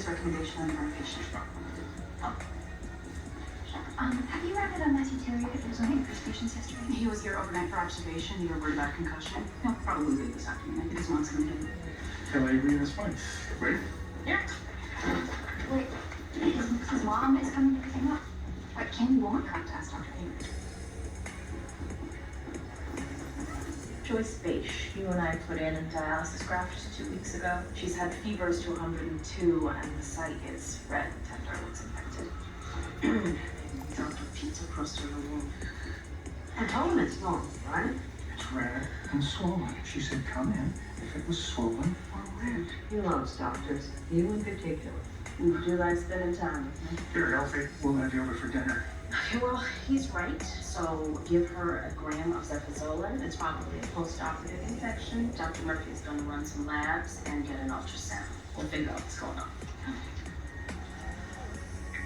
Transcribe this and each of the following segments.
his recommendation on our patient. Have you ever done Matthew Terry if there's any first patients yesterday? He was here overnight for observation. You were worried about concussion. He'll probably leave this afternoon. I think his mom's coming in. Can I agree that's fine? Ready? Yeah. Wait, his mom is coming to pick him up. But Candy won't come to ask Dr. Hayward. Joyce Bache, you and I put in a dialysis graft 2 weeks ago. She's had fevers to 102 and the site is red, tender, looks infected. Dumped a pizza crust in the wound. I told him it's normal, right? It's red and swollen. She said come in if it was swollen or red. He loves doctors, you in particular. You do like spending time with me. You're healthy. We'll have you over for dinner. Well, he's right. So give her a gram of cefazolin. It's probably a post-operative infection. Dr. Murphy's going to run some labs and get an ultrasound. We'll figure out what's going on.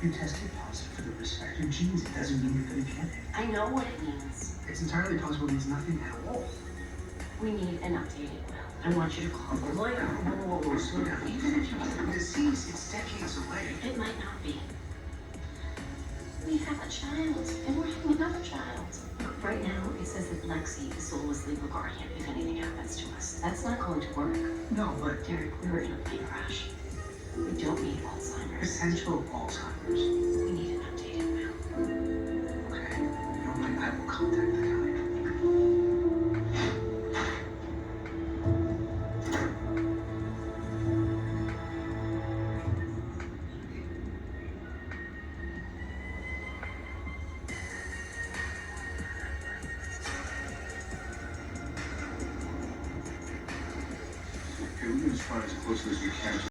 You tested positive for the risk factor genes. It doesn't mean you're going to get it. I know what it means. It's entirely possible it means nothing at all. We need an updated will. I want you to call the lawyer. Whoa, slow down. Even if you get the disease, it's decades away. It might not be. We have a child, and we're having another child. But right now, it says that Lexi is Zola's legal guardian if anything happens to us. That's not going to work. No, but Derek, we were in a plane crash. We don't need Alzheimer's. potential Alzheimer's. We need an updated will. Okay. You know what? I will contact the guy. Okay, we're going to try as close as we can